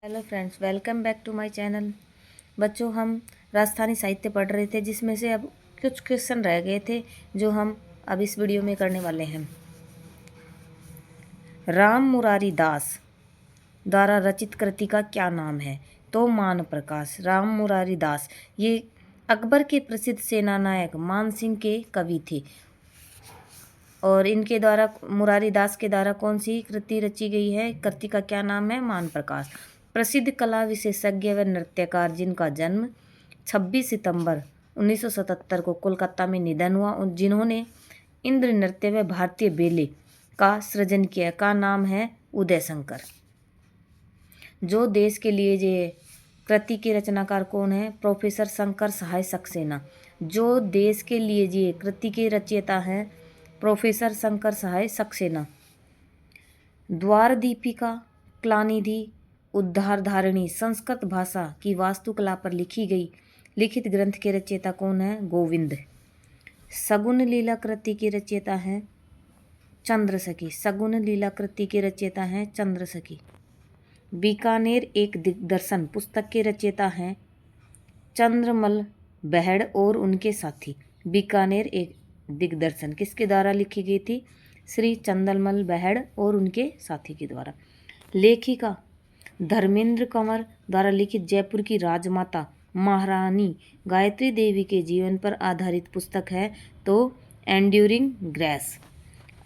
Hello friends, welcome back to my channel. बच्चों, हम राजस्थानी साहित्य पढ़ रहे थे, जिसमें से अब कुछ क्वेश्चन रह गए थे जो हम अब इस वीडियो में करने वाले हैं। राम मुरारी दास द्वारा रचित कृति का क्या नाम है? तो मान प्रकाश। राम मुरारी दास ये अकबर के प्रसिद्ध सेनानायक मान सिंह के कवि थे और इनके द्वारा मुरारी दास के द्वारा कौन सी कृति रची गई है? कृति का क्या नाम है? मान प्रकाश। प्रसिद्ध कला विशेषज्ञ व नृत्यकार जिनका जन्म 26 सितंबर 1977 को कोलकाता में निधन हुआ और जिन्होंने इंद्र नृत्य व भारतीय बेले का सृजन किया का नाम है उदय शंकर। जो देश के लिए ये कृति के रचनाकार कौन है? प्रोफेसर शंकर सहाय सक्सेना। जो देश के लिए ये कृति के रचयिता हैं प्रोफेसर शंकर सहाय सक्सेना। द्वार दीपिका, कलानिधि, उद्धारधारिणी संस्कृत भाषा की वास्तुकला पर लिखी गई लिखित ग्रंथ के रचयिता कौन है? गोविंद। सगुन लीला कृति के रचयिता हैं चंद्रसखी। सगुन लीला कृति के रचयिता हैं चंद्रसखी। बीकानेर एक दिग्दर्शन पुस्तक के रचयिता हैं चंद्रमल बहड़ और उनके साथी। बीकानेर एक दिग्दर्शन किसके द्वारा लिखी गई थी? श्री चंद्रमल बहड़ और उनके साथी के द्वारा। लेखिका धर्मेंद्र कंवर द्वारा लिखित जयपुर की राजमाता महारानी गायत्री देवी के जीवन पर आधारित पुस्तक है तो एंड्यूरिंग ग्रेस।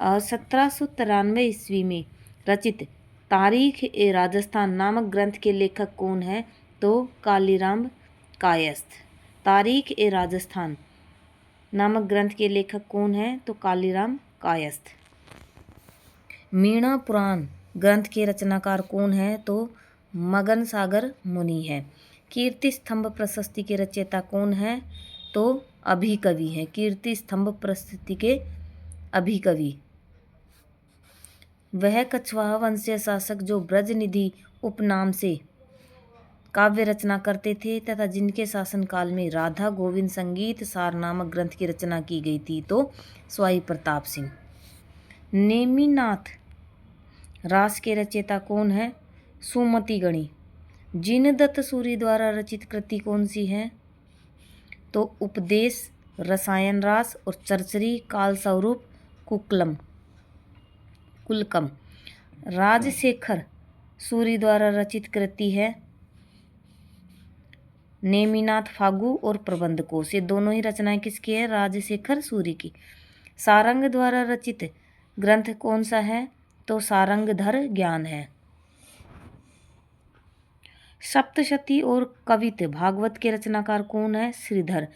और 1793 ईस्वी में रचित तारीख ए राजस्थान नामक ग्रंथ के लेखक कौन है? तो कालीराम कायस्थ। तारीख ए राजस्थान नामक ग्रंथ के लेखक कौन है? तो कालीराम कायस्थ। मीणा पुराण ग्रंथ के रचनाकार कौन है? तो मगन सागर मुनि है। कीर्ति स्तंभ प्रशस्ति के रचयिता कौन है? तो अभिकवि है। कीर्ति स्तंभ प्रशस्ति के अभिकवि। वह कछवाहा वंशीय शासक जो ब्रजनिधि उपनाम से काव्य रचना करते थे तथा जिनके शासनकाल में राधा गोविंद संगीत सार नामक ग्रंथ की रचना की गई थी तो स्वाई प्रताप सिंह। नेमिनाथ रास के रचयिता कौन है? सुमति गणी। जिनदत्त सूरि द्वारा रचित कृति कौन सी है? तो उपदेश, रसायन रास और चरचरी कालस्वरूप कुलकम। राजशेखर सूरि द्वारा रचित कृति है नेमिनाथ फागु और प्रबंध कोश। ये दोनों ही रचनाएं किसकी है? राजशेखर सूरि की। सारंग द्वारा रचित ग्रंथ कौन सा है? तो सारंगधर ज्ञान है। सप्तशती और कवित भागवत के रचनाकार कौन है? श्रीधर।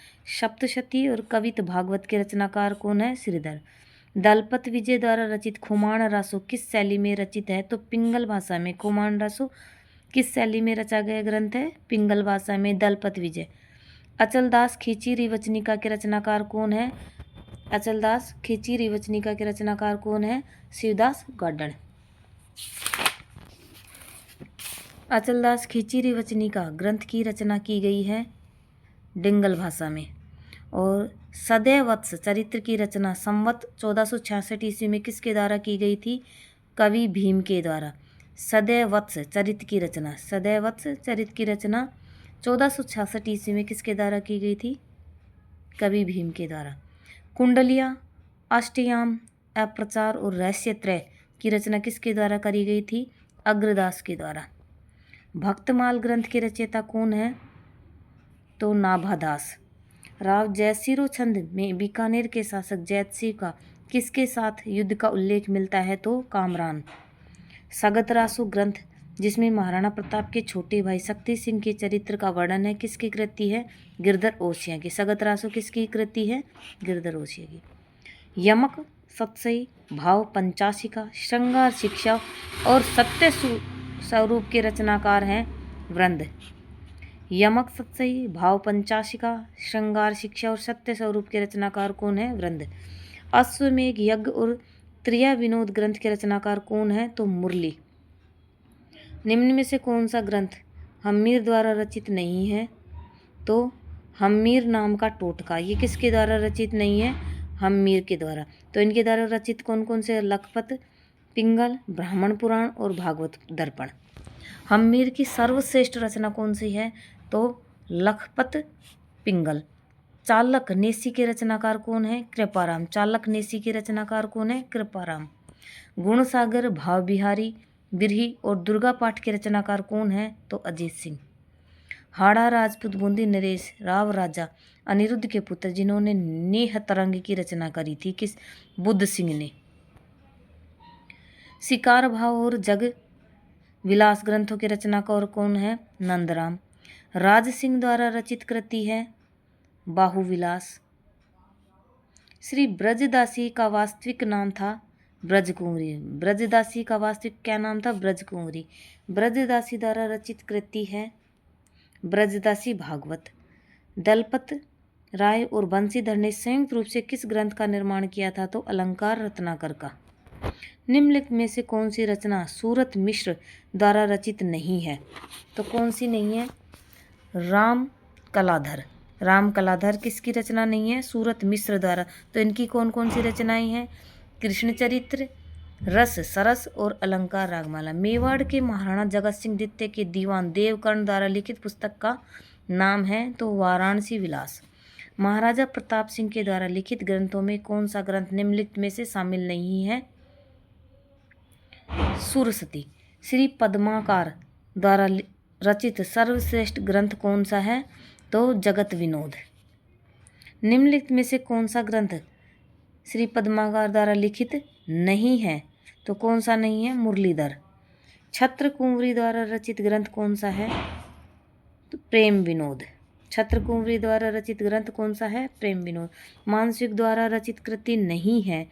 सप्तशती और कवित भागवत के रचनाकार कौन है? श्रीधर। दलपत विजय द्वारा रचित खुमान रासो किस शैली में रचित है? तो पिंगल भाषा में। खुमान रासो किस शैली में रचा गया ग्रंथ है? पिंगल भाषा में। दलपत विजय। अचलदास खींची रिवचनिका के रचनाकार कौन है? अचलदास खींची रिवचनिका के रचनाकार कौन है? शिवदास गाडण। अचलदास खींची रिवचनिका ग्रंथ की रचना की गई है डिंगल भाषा में। और सदैव वत्स चरित्र की रचना संवत 1466 ईस्वी में किसके द्वारा की गई थी? कवि भीम के द्वारा। सदैव वत्स चरित्र की रचना 1466 ईस्वी में किसके द्वारा की गई थी? कवि भीम के द्वारा। कुंडलिया, अष्टयाम, अप्रचार और रहस्यत्रय की रचना किसके द्वारा करी गई थी? अग्रदास के द्वारा। भक्तमाल ग्रंथ के रचयिता कौन है? तो नाभादास। राव जयसिरो छंद में बीकानेर के शासक जैतसिंह का किसके साथ युद्ध का उल्लेख मिलता है? तो कामरान। सगतरासु ग्रंथ जिसमें महाराणा प्रताप के छोटे भाई शक्ति सिंह के चरित्र का वर्णन है किसकी कृति है? गिरधर ओसिया की। सगतरासु किसकी कृति है? गिरधर ओसिया की। यमक, सतसई, भाव पंचाशिका, श्रृंगार शिक्षा और सत्य स्वरूप के रचनाकार हैं वृंद। यमक, सतसई, भाव पंचाशिका, श्रृंगार शिक्षा और सत्य स्वरूप के रचनाकार कौन है? वृंद। अश्वमेघ यज्ञ और त्रिया विनोद ग्रंथ के रचनाकार कौन है? तो मुरली। निम्न में से कौन सा ग्रंथ हम्मीर द्वारा रचित नहीं है? तो हम्मीर नाम का टोटका। ये किसके द्वारा रचित नहीं है? हम्मीर के द्वारा। तो इनके द्वारा रचित कौन कौन से? लखपत, पिंगल, ब्राह्मण पुराण और भागवत दर्पण। हम्मीर की सर्वश्रेष्ठ रचना कौन सी है? तो लखपत पिंगल। चालक नेसी के रचनाकार कौन है? कृपाराम। चालक नेसी के रचनाकार कौन है? कृपाराम। गुणसागर, भाव बिहारी, बिरही और दुर्गा पाठ के रचनाकार कौन है? तो अजीत सिंह। हाड़ा राजपूत, बूंदी नरेश, राव राजा अनिरुद्ध के पुत्र, जिन्होंने नेह तरंग की रचना करी थी, किस? बुद्ध सिंह ने। शिकार भाव और जग विलास ग्रंथों के रचनाकार कौन है? नंदराम। राज सिंह द्वारा रचित कृति है बाहुविलास। श्री ब्रजदासी का वास्तविक नाम था ब्रजकुंवरी। ब्रजदासी का वास्तविक क्या नाम था? ब्रजकुंवरी। ब्रजदासी द्वारा रचित कृति है ब्रजदासी भागवत। दलपत राय और बंशीधर ने संयुक्त रूप से किस ग्रंथ का निर्माण किया था? तो अलंकार रत्नाकर का। निम्नलिखित में से कौन सी रचना सूरत मिश्र द्वारा रचित नहीं है? तो कौन सी नहीं है? राम कलाधर। राम कलाधर किसकी रचना नहीं है? सूरत मिश्र द्वारा। तो इनकी कौन कौन सी रचनाएं हैं? कृष्ण चरित्र, रस सरस और अलंकार रागमाला। मेवाड़ के महाराणा जगत सिंह द्वितीय के दीवान देवकर्ण द्वारा लिखित पुस्तक का नाम है? तो वाराणसी विलास। महाराजा प्रताप सिंह के द्वारा लिखित ग्रंथों में कौन सा ग्रंथ निम्नलिखित में से शामिल नहीं है? सुरसती। श्री पद्माकार द्वारा रचित सर्वश्रेष्ठ ग्रंथ कौन सा है? तो जगत विनोद। निम्नलिखित में से कौन सा ग्रंथ श्री पद्माकार द्वारा लिखित नहीं है? तो कौन सा नहीं है? मुरलीधर। छत्र कुंवरी द्वारा रचित ग्रंथ कौन सा है? तो प्रेम विनोद। छत्र कुंवरी द्वारा रचित ग्रंथ कौन सा है? प्रेम विनोद। मानसिक द्वारा रचित कृति नहीं है?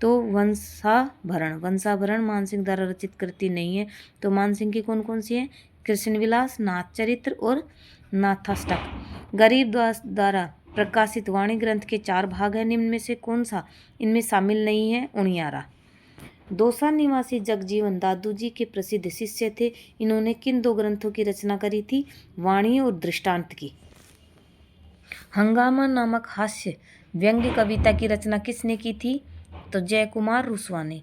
तो वंशाभरण। वंशाभरण मानसिंह द्वारा रचित कृति नहीं है। तो मानसिंह की कौन कौन सी है? कृष्ण विलास, नाथ चरित्र और नाथाष्टक। गरीब द्वारा प्रकाशित वाणी ग्रंथ के 4 भाग हैं, निम्न में से कौन सा इनमें शामिल नहीं है? उनियारा। दौसा निवासी जगजीवन दादू जी के प्रसिद्ध शिष्य थे। इन्होंने किन 2 ग्रंथों की रचना करी थी? वाणी और दृष्टांत की। हंगामा नामक हास्य व्यंग्य कविता की रचना किसने की थी? तो जयकुमार रुसवा ने।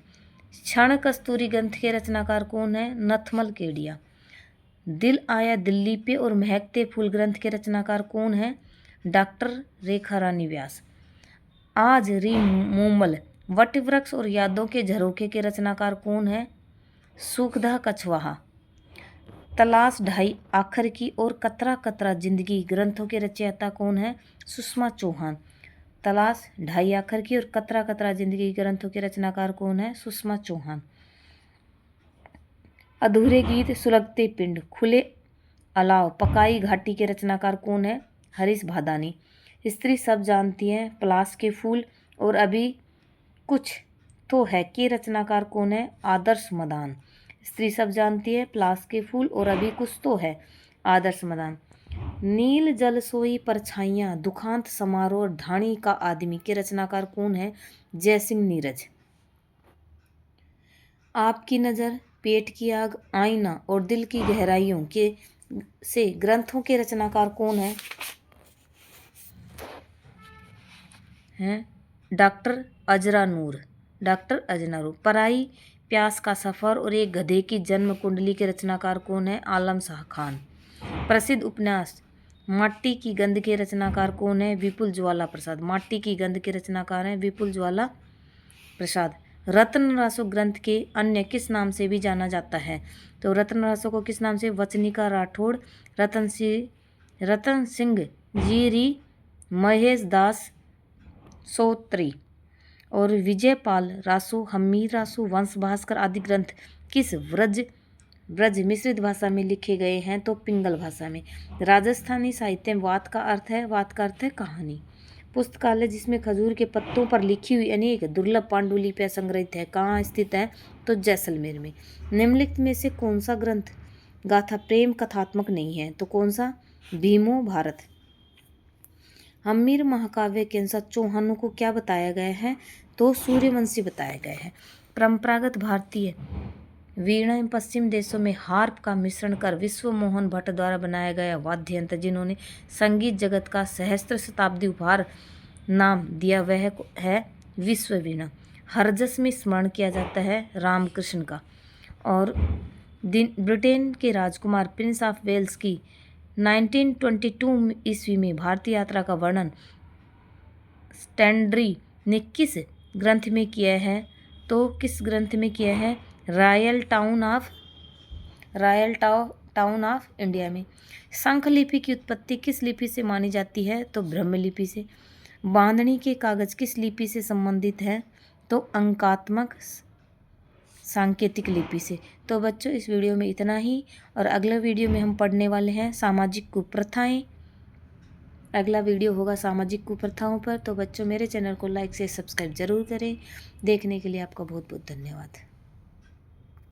क्षण कस्तूरी ग्रंथ के रचनाकार कौन है? नथमल केडिया। दिल आया दिल्ली पे और महकते फूल ग्रंथ के रचनाकार कौन है? डॉक्टर रेखा रानी व्यास। आज री मूमल, वटवृक्ष और यादों के झरोखे के रचनाकार कौन है? सुखदा कछवाहा। तलाश ढाई आखर की और कतरा कतरा जिंदगी ग्रंथों के रचयिता कौन है? सुषमा चौहान। तलाश ढाई आखर की और कतरा कतरा जिंदगी ग्रंथों के रचनाकार कौन है? सुषमा चौहान। अधूरे गीत, सुलगते पिंड, खुले अलाव, पकाई घाटी के रचनाकार कौन है? हरीश भादानी। स्त्री सब जानती हैं, पलाश के फूल और अभी कुछ तो है के रचनाकार कौन है? आदर्श मदान। स्त्री सब जानती है, पलाश के फूल और अभी कुछ तो है, आदर्श मदान। नील जल सोई परछाइयाँ, दुखांत समारोह, ढाणी का आदमी के रचनाकार कौन है? जयसिंह नीरज। आपकी नज़र, पेट की आग, आईना और दिल की गहराइयों के से ग्रंथों के रचनाकार कौन है? हैं डॉक्टर अजरा नूर। डॉक्टर अजरा नूर। पराई, प्यास का सफ़र और एक गधे की जन्म कुंडली के रचनाकार कौन है? आलम शाह खान। प्रसिद्ध उपन्यास माटी की गंध के रचनाकार कौन है? विपुल ज्वाला प्रसाद। माटी की गंध के रचनाकार हैं विपुल ज्वाला प्रसाद। रत्न रासो ग्रंथ के अन्य किस नाम से भी जाना जाता है? तो रत्न रासो को किस नाम से? वचनिका राठौड़, रतन सिंह जीरी, महेश दास सोत्री और विजयपाल रासो, हम्मीर रासो, वंश भास्कर आदि ग्रंथ किस ब्रज मिश्रित भाषा में लिखे गए हैं? तो पिंगल भाषा में। राजस्थानी साहित्य में वात का अर्थ है कहानी। पुस्तकालय जिसमें खजूर के पत्तों पर लिखी हुई अनेक दुर्लभ पांडुलिपियां संग्रहित है, कहाँ स्थित है? तो जैसलमेर में। निम्नलिखित में से कौन सा ग्रंथ गाथा प्रेम कथात्मक नहीं है? तो कौन सा? भीमो भारत। हम्मीर महाकाव्य के अनुसार चौहानों को क्या बताया गया है? तो सूर्यवंशी बताया गया है। परंपरागत भारतीय वीणा एवं पश्चिम देशों में हार्प का मिश्रण कर विश्व मोहन भट्ट द्वारा बनाया गया वाद्य यंत्र जिन्होंने संगीत जगत का सहस्त्र शताब्दी उपहार नाम दिया वह है विश्व वीणा। हरजस में स्मरण किया जाता है रामकृष्ण का। और ब्रिटेन के राजकुमार प्रिंस ऑफ वेल्स की 1922 ईस्वी में भारतीय यात्रा का वर्णन स्टैंडरी ने किस ग्रंथ में किया है? तो किस ग्रंथ में किया है? रॉयल टाउन ऑफ इंडिया में। शंख लिपि की उत्पत्ति किस लिपि से मानी जाती है? तो ब्रह्म लिपि से। बांधनी के कागज किस लिपि से संबंधित है? तो अंकात्मक सांकेतिक लिपि से। तो बच्चों इस वीडियो में इतना ही, और अगला वीडियो में हम पढ़ने वाले हैं सामाजिक कुप्रथाएं। अगला वीडियो होगा सामाजिक कुप्रथाओं पर। तो बच्चों मेरे चैनल को लाइक से सब्सक्राइब जरूर करें। देखने के लिए आपका बहुत बहुत धन्यवाद।